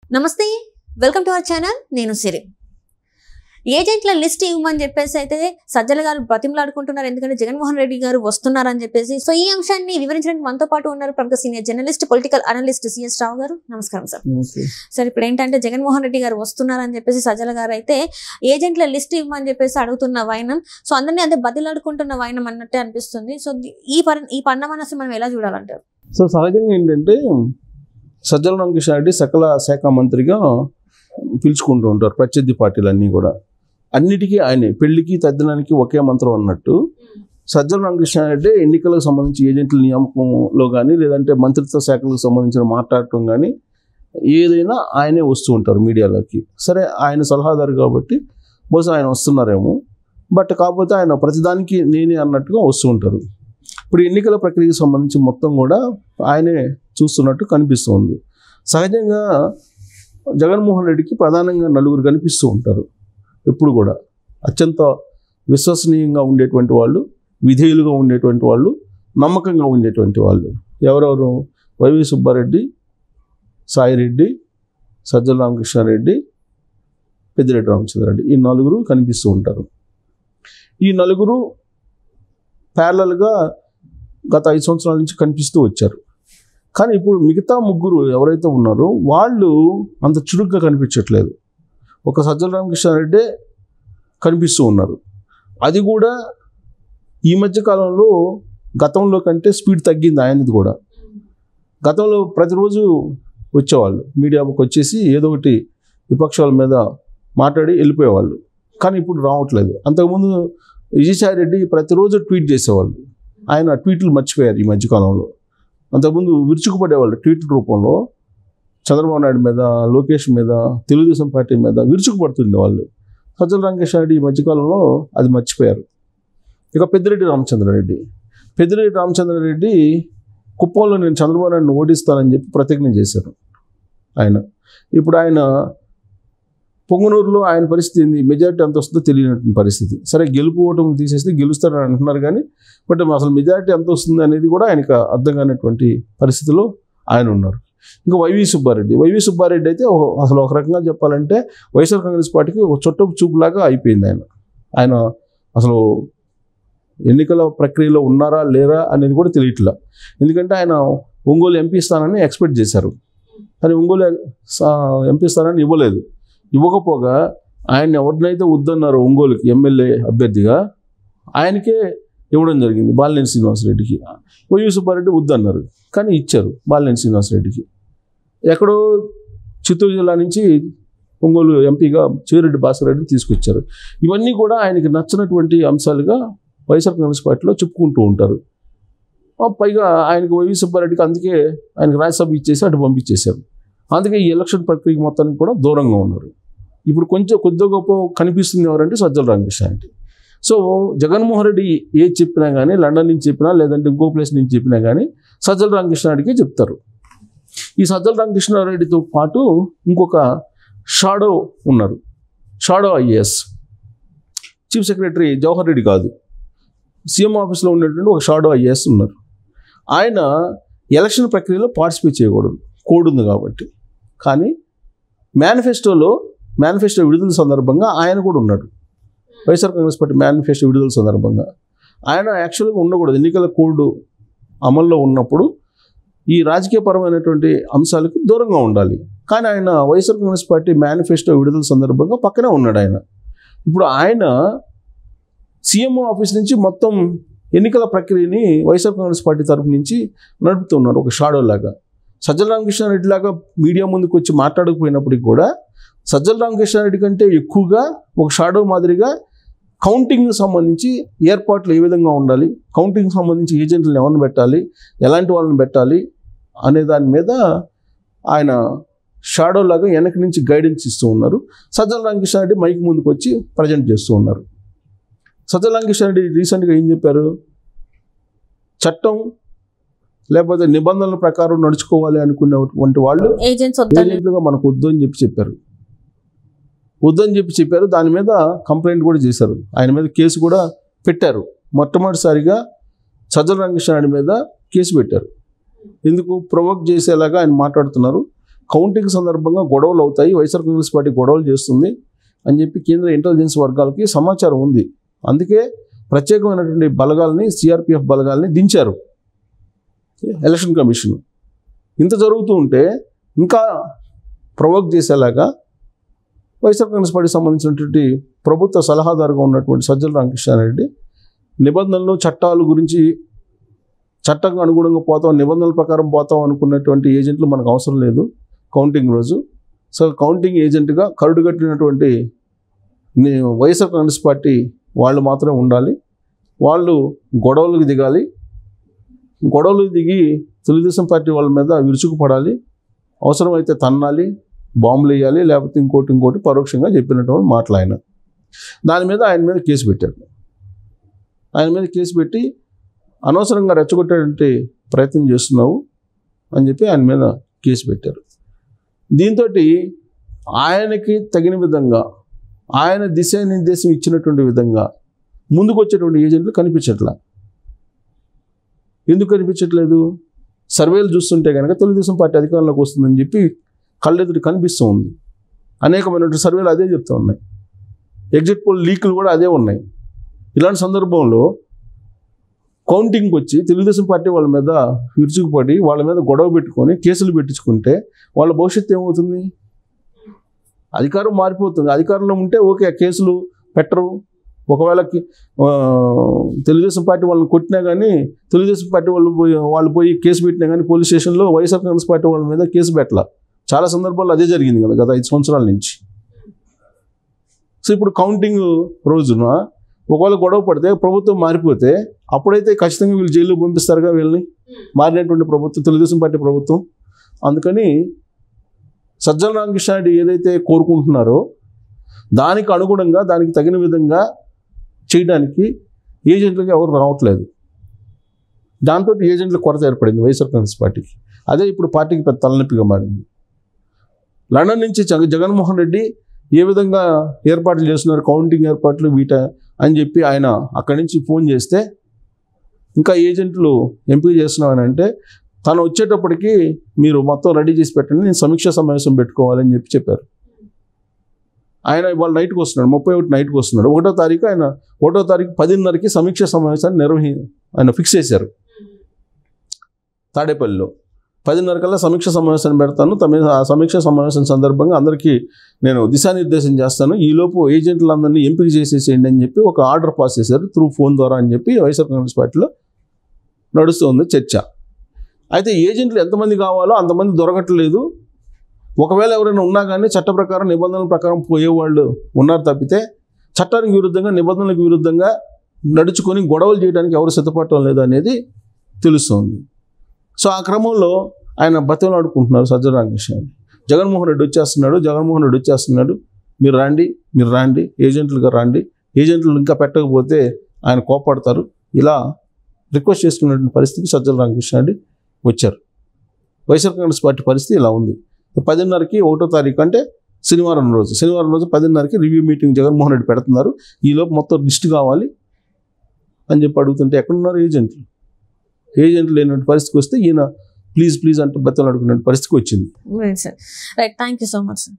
నమస్తే, welcome to our channel. నేను సిరి. ఏజెంట్ల లిస్ట్ ఇవ్వమని చెప్పేసి అయితే సజ్జల గారు బతిమలాడుకుంటున్నారు. ఎందుకంటే జగన్మోహన్ రెడ్డి గారు వస్తున్నారని చెప్పేసి. సో ఈ అంశాన్ని వివరించడానికి మనతో పాటు ఉన్నారు ప్రముఖ senior journalist, political analyst C S Rao గారు. నమస్కారం సార్. సార్, ఇప్పుడు ఏంటంటే జగన్మోహన్ రెడ్డి గారు వస్తున్నారని చెప్పేసి సజ్జల గారు అయితే ఏజెంట్ల లిస్ట్ ఇవ్వమని చెప్పేసి అడుగుతున్న వైనం, సో అందరినీ అంతే బతిలాడుకుంటున్న వైనం అన్నట్టే అనిపిస్తుంది. సో ఈ పరిణామాన్ని అసలు మనం ఎలా చూడాలంటారు? సో సహజంగా ఏంటంటే సజ్జల రామకృష్ణారెడ్డి సకల శాఖ మంత్రిగా పిలుచుకుంటూ ఉంటారు ప్రత్యర్థి పార్టీలన్నీ కూడా. అన్నిటికీ ఆయనే, పెళ్లికి తద్దినానికి ఒకే మంత్రం అన్నట్టు సజ్జల రామకృష్ణారెడ్డి ఎన్నికలకు సంబంధించి ఏజెంట్ల నియామకంలో కానీ లేదంటే మంత్రిత్వ శాఖలకు సంబంధించిన మాట్లాడటం కానీ ఏదైనా ఆయనే వస్తూ ఉంటారు మీడియాలోకి. సరే, ఆయన సలహాదారు కాబట్టి బహుశా ఆయన వస్తున్నారేమో, బట్ కాకపోతే ఆయన ప్రతిదానికి నేనే అన్నట్టుగా వస్తూ ఉంటారు. ఇప్పుడు ఎన్నికల ప్రక్రియకు సంబంధించి మొత్తం కూడా ఆయనే చూస్తున్నట్టు కనిపిస్తుంది. సహజంగా జగన్మోహన్ రెడ్డికి ప్రధానంగా నలుగురు కనిపిస్తూ ఉంటారు ఎప్పుడు కూడా. అత్యంత విశ్వసనీయంగా ఉండేటువంటి వాళ్ళు, విధేయులుగా ఉండేటువంటి వాళ్ళు, నమ్మకంగా ఉండేటువంటి వాళ్ళు. ఎవరెవరు? వైవి సుబ్బారెడ్డి, సాయిరెడ్డి, సజ్జల రామకృష్ణారెడ్డి, పెద్దిరెడ్డి రామచంద్రారెడ్డి, ఈ నలుగురు కనిపిస్తూ ఉంటారు. ఈ నలుగురు ప్యారలల్గా గత 5 సంవత్సరాల నుంచి కనిపిస్తూ వచ్చారు. కానీ ఇప్పుడు మిగతా ముగ్గురు ఎవరైతే ఉన్నారో వాళ్ళు అంత చురుగ్గా కనిపించట్లేదు. ఒక సజ్జల రామకృష్ణారెడ్డి కనిపిస్తూ ఉన్నారు. అది కూడా ఈ మధ్య కాలంలో గతంలో కంటే స్పీడ్ తగ్గింది ఆయనది కూడా. గతంలో ప్రతిరోజు వచ్చేవాళ్ళు, మీడియాకి వచ్చేసి ఏదో ఒకటి విపక్షాల మీద మాట్లాడి వెళ్ళిపోయేవాళ్ళు. కానీ ఇప్పుడు రావట్లేదు. అంతకుముందు విజయసాయిరెడ్డి ప్రతిరోజు ట్వీట్ చేసేవాళ్ళు. ఆయన ట్వీట్లు మర్చిపోయారు ఈ మధ్యకాలంలో. అంతకుముందు విరుచుకుపడేవాళ్ళు ట్వీట్ల రూపంలో. చంద్రబాబు నాయుడు మీద, లోకేష్ మీద, తెలుగుదేశం పార్టీ మీద విరుచుకుపడుతుండే వాళ్ళు. సజ్జల రామకృష్ణారెడ్డి ఈ మధ్యకాలంలో అది మర్చిపోయారు. ఇక పెద్దిరెడ్డి రామచంద్రారెడ్డి కుప్పంలో నేను చంద్రబాబు నాయుడుని ఓడిస్తానని చెప్పి ప్రతిజ్ఞ చేశారు ఆయన. ఇప్పుడు ఆయన పొంగనూరులో ఆయన పరిస్థితి ఏంది, మెజారిటీ ఎంత వస్తుందో తెలియనటువంటి పరిస్థితి. సరే, గెలుపు ఓటమి తీసేస్తే గెలుస్తారని అంటున్నారు కానీ బట్ అసలు మెజారిటీ ఎంత వస్తుంది అనేది కూడా ఆయనకు అర్థం కానటువంటి పరిస్థితిలో ఆయన ఉన్నారు. ఇంకా వైవి సుబ్బారెడ్డి అయితే అసలు ఒక రకంగా చెప్పాలంటే వైఎస్ఆర్ కాంగ్రెస్ పార్టీకి ఒక చుట్టపు చూపులాగా అయిపోయింది ఆయన అసలు ఎన్నికల ప్రక్రియలో ఉన్నారా లేరా అనేది కూడా తెలియట్లా. ఎందుకంటే ఆయన ఒంగోలు ఎంపీ స్థానాన్ని ఎక్స్పెక్ట్ చేశారు, కానీ ఒంగోలు ఎంపీ స్థానాన్ని ఇవ్వలేదు. ఇవ్వకపోగా ఆయన ఎవరినైతే వద్దన్నారో ఒంగోలుకి ఎమ్మెల్యే అభ్యర్థిగా ఆయనకే ఇవ్వడం జరిగింది, బాలినేని శ్రీనివాసరెడ్డికి. వైవి సుబ్బారెడ్డి వద్దన్నారు కానీ ఇచ్చారు బాలినేని శ్రీనివాసరెడ్డికి. ఎక్కడో చిత్తూరు జిల్లా నుంచి ఒంగోలు ఎంపీగా చివిరెడ్డి భాస్కర్రెడ్డిని తీసుకొచ్చారు. ఇవన్నీ కూడా ఆయనకి నచ్చినటువంటి అంశాలుగా వైఎస్ఆర్ కాంగ్రెస్ పార్టీలో చెప్పుకుంటూ ఉంటారు. పైగా ఆయనకు వైవి సుబ్బారెడ్డికి అందుకే ఆయనకు రాజ్యసభ ఇచ్చేసి అటు పంపించేశారు. అందుకే ఈ ఎలక్షన్ ప్రక్రియ మొత్తానికి కూడా దూరంగా ఉన్నారు. ఇప్పుడు కొద్దిగా గొప్ప కనిపిస్తుంది ఎవరంటే సజ్జల రామకృష్ణారెడ్డి. సో జగన్మోహన్ రెడ్డి ఏది చెప్పినా కానీ, లండన్ నుంచి చెప్పినా లేదంటే ఇంకో ప్లేస్ నుంచి చెప్పినా కానీ సజ్జల రామకృష్ణారెడ్డికి చెప్తారు. ఈ సజ్జల రామకృష్ణారెడ్డితో పాటు ఇంకొక షాడో ఉన్నారు. Shadow IAS chief secretary Jawahar Reddy కాదు, సీఎం ఆఫీస్లో ఉన్నటువంటి ఒక షాడో ఐఏఎస్ ఉన్నారు. ఆయన ఎలక్షన్ ప్రక్రియలో పార్టిసిపేట్ చేయకూడదు, కోడ్ ఉంది కాబట్టి. కానీ మేనిఫెస్టో విడుదల సందర్భంగా ఆయన కూడా ఉన్నాడు. వైఎస్ఆర్ కాంగ్రెస్ పార్టీ మేనిఫెస్టో విడుదల సందర్భంగా ఆయన యాక్చువల్గా ఉండకూడదు. ఎన్నికల కోడ్ అమల్లో ఉన్నప్పుడు ఈ రాజకీయపరమైనటువంటి అంశాలకు దూరంగా ఉండాలి. కానీ ఆయన వైఎస్ఆర్ కాంగ్రెస్ పార్టీ మేనిఫెస్టో విడుదల సందర్భంగా పక్కనే ఉన్నాడు ఆయన. ఇప్పుడు ఆయన సీఎం ఆఫీస్ నుంచి మొత్తం ఎన్నికల ప్రక్రియని వైఎస్ఆర్ కాంగ్రెస్ పార్టీ తరఫు నుంచి నడుపుతున్నారు ఒక షాడో లాగా. సజ్జల రామకృష్ణారెడ్డి లాగా మీడియా ముందుకు వచ్చి మాట్లాడకపోయినప్పటికీ కూడా సజ్జల రామకృష్ణారెడ్డి కంటే ఎక్కువగా ఒక షాడో మాదిరిగా కౌంటింగ్కి సంబంధించి ఏర్పాట్లు ఏ విధంగా ఉండాలి, కౌంటింగ్కి సంబంధించి ఏజెంట్లను ఎవరిని పెట్టాలి, ఎలాంటి వాళ్ళని పెట్టాలి అనే దాని మీద ఆయన షాడో లాగా వెనక నుంచి గైడెన్స్ ఇస్తూ ఉన్నారు. సజ్జల రామకృష్ణారెడ్డి మైక్ ముందుకు వచ్చి ప్రజెంట్ చేస్తూ ఉన్నారు. సజ్జల రామకృష్ణారెడ్డి రీసెంట్గా ఏం చెప్పారు? చట్టం లేకపోతే నిబంధనల ప్రకారం నడుచుకోవాలి అనుకునేటువంటి వాళ్ళు ఏజెంట్లుగా మనకు వద్దని చెప్పారు. దాని మీద కంప్లైంట్ కూడా చేశారు. ఆయన మీద కేసు కూడా పెట్టారు. మొట్టమొదటిసారిగా సజ్జల రామకృష్ణారెడ్డి మీద కేసు పెట్టారు. ఎందుకు? ప్రొవోక్ చేసేలాగా ఆయన మాట్లాడుతున్నారు, కౌంటింగ్ సందర్భంగా గొడవలు అవుతాయి, వైఎస్ఆర్ కాంగ్రెస్ పార్టీ గొడవలు చేస్తుంది అని చెప్పి కేంద్ర ఇంటెలిజెన్స్ వర్గాలకి సమాచారం ఉంది. అందుకే ప్రత్యేకమైనటువంటి బలగాల్ని, సిఆర్పిఎఫ్ బలగాల్ని దించారు ఎలక్షన్ కమిషన్. ఇంత జరుగుతూ ఉంటే ఇంకా ప్రొవోక్ చేసేలాగా వైఎస్ఆర్ కాంగ్రెస్ పార్టీకి సంబంధించినటువంటి ప్రభుత్వ సలహాదారుగా ఉన్నటువంటి సజ్జల రామకృష్ణారెడ్డి నిబంధనలు, చట్టాల గురించి చట్టంగా అనుగుణంగా పోతాం, నిబంధనల ప్రకారం పోతాం అనుకున్నటువంటి ఏజెంట్లు మనకు అవసరం లేదు కౌంటింగ్ రోజు. సో కౌంటింగ్ ఏజెంట్గా కరుడుగట్టినటువంటి వైఎస్ఆర్ కాంగ్రెస్ పార్టీ వాళ్ళు మాత్రమే ఉండాలి. వాళ్ళు గొడవలకు దిగాలి, గొడవలకు దిగి తెలుగుదేశం పార్టీ వాళ్ళ మీద విరుచుకుపడాలి, అవసరమైతే తన్నాలి, బాంబులు వేయాలి, లేకపోతే ఇంకోటి పరోక్షంగా చెప్పినటువంటి మాటలు ఆయన. దాని మీద ఆయన మీద కేసు పెట్టారు. ఆయన మీద కేసు పెట్టి అనవసరంగా రెచ్చగొట్టేటువంటి ప్రయత్నం చేస్తున్నావు అని చెప్పి ఆయన మీద కేసు పెట్టారు. దీంతో ఆయనకి తగిన విధంగా, ఆయన దిశానిర్దేశం ఇచ్చినటువంటి విధంగా ముందుకు వచ్చేటువంటి ఏజెంట్లు కనిపించట్లా. ఎందుకు కనిపించట్లేదు? సర్వేలు చూస్తుంటే కనుక తెలుగుదేశం పార్టీ అధికారంలోకి వస్తుందని చెప్పి కళ్ళెదురు కనిపిస్తూ ఉంది. అనేకమైనటువంటి సర్వేలు అదే చెప్తూ ఉన్నాయి. ఎగ్జిట్ పోల్ లీకులు కూడా అదే ఉన్నాయి. ఇలాంటి సందర్భంలో కౌంటింగ్కి వచ్చి తెలుగుదేశం పార్టీ వాళ్ళ మీద విరుచుకుపడి వాళ్ళ మీద గొడవ పెట్టుకొని కేసులు పెట్టించుకుంటే వాళ్ళ భవిష్యత్తు ఏమవుతుంది? అధికారం మారిపోతుంది. అధికారంలో ఉంటే ఓకే, కేసులు పెట్టరు. ఒకవేళ తెలుగుదేశం పార్టీ వాళ్ళని కొట్టినా కానీ, తెలుగుదేశం పార్టీ వాళ్ళు పోయి కేసు పెట్టినా కానీ పోలీస్ స్టేషన్లో వైఎస్ఆర్ కాంగ్రెస్ పార్టీ వాళ్ళ మీద కేసు పెట్టాల. చాలా సందర్భాల్లో అదే జరిగింది కదా గత 5 సంవత్సరాల నుంచి. సో ఇప్పుడు కౌంటింగ్ రోజున ఒకవేళ గొడవ పడితే, ప్రభుత్వం మారిపోతే అప్పుడైతే ఖచ్చితంగా వీళ్ళు జైల్లో పంపిస్తారుగా వీళ్ళని, మారినటువంటి ప్రభుత్వం తెలుగుదేశం పార్టీ ప్రభుత్వం. అందుకని సజ్జల రామకృష్ణారెడ్డి ఏదైతే కోరుకుంటున్నారో దానికి అనుగుణంగా, దానికి తగిన విధంగా చేయడానికి ఏజెంట్లకి ఎవరు రావట్లేదు. దాంతో ఏజెంట్ల కొరత ఏర్పడింది వైఎస్ఆర్ కాంగ్రెస్ పార్టీకి. అదే ఇప్పుడు పార్టీకి పెద్ద తలనొప్పిగా మారింది. లండన్ నుంచి జగన్మోహన్ రెడ్డి ఏ విధంగా ఏర్పాట్లు చేస్తున్నారు, కౌంటింగ్ ఏర్పాట్లు వీట అని చెప్పి ఆయన అక్కడి నుంచి ఫోన్ చేస్తే, ఇంకా ఏజెంట్లు ఎంపిక చేస్తున్నామని అంటే, తను వచ్చేటప్పటికి మీరు మొత్తం రెడీ చేసి పెట్టండి, నేను సమీక్షా సమావేశం పెట్టుకోవాలని చెప్పారు. ఆయన ఇవాళ నైట్కి వస్తున్నాడు, 31 నైట్కి వస్తున్నాడు. 1వ తారీఖు ఆయన 1వ తారీఖు 10:30కి సమీక్షా సమావేశాన్ని ఆయన ఫిక్స్ చేశారు తాడేపల్లిలో. 10:30 కల్లా సమీక్ష సమావేశాన్ని పెడతాను, ఆ సమీక్ష సమావేశం సందర్భంగా అందరికీ నేను దిశానిర్దేశం చేస్తాను, ఈలోపు ఏజెంట్లందరినీ ఎంపిక చేసేసేయండి అని చెప్పి ఒక ఆర్డర్ పాస్ చేశారు త్రూ ఫోన్ ద్వారా అని చెప్పి వైఎస్ఆర్ కాంగ్రెస్ పార్టీలో నడుస్తుంది చర్చ. అయితే ఏజెంట్లు ఎంతమంది కావాలో అంతమంది దొరకట్లేదు. ఒకవేళ ఎవరైనా ఉన్నా కానీ చట్ట ప్రకారం, నిబంధనల ప్రకారం పోయేవాళ్ళు ఉన్నారు తప్పితే, చట్టానికి విరుద్ధంగా, నిబంధనలకు విరుద్ధంగా నడుచుకొని గొడవలు చేయడానికి ఎవరు సిద్ధపడటం లేదు అనేది తెలుస్తుంది. సో ఆ క్రమంలో ఆయన బతిమలాడుకుంటున్నారు సజ్జల రామకృష్ణారెడ్డి. జగన్మోహన్ రెడ్డి వచ్చేస్తున్నాడు, మీరు రాండి, ఏజెంట్లుగా రాండి, ఏజెంట్లు ఇంకా పెట్టకపోతే ఆయన కోపడతారు, ఇలా రిక్వెస్ట్ చేసుకున్నటువంటి పరిస్థితికి సజ్జల రామకృష్ణారెడ్డి వచ్చారు. వైఎస్ఆర్ కాంగ్రెస్ పార్టీ పరిస్థితి ఇలా ఉంది. 10:30కి 1వ తారీఖు అంటే శనివారం రోజు 10:30కి రివ్యూ మీటింగ్ జగన్మోహన్ రెడ్డి పెడుతున్నారు. ఈలోపు మొత్తం లిస్ట్ కావాలి అని చెప్పి అడుగుతుంటే ఎక్కడున్నారు ఏజెంట్లు లేనటువంటి పరిస్థితికి వస్తే ఈయన ప్లీజ్ అంటూ బెత్తలు అడుగుతున్న పరిస్థితికి వచ్చింది. Right, thank you so much sir.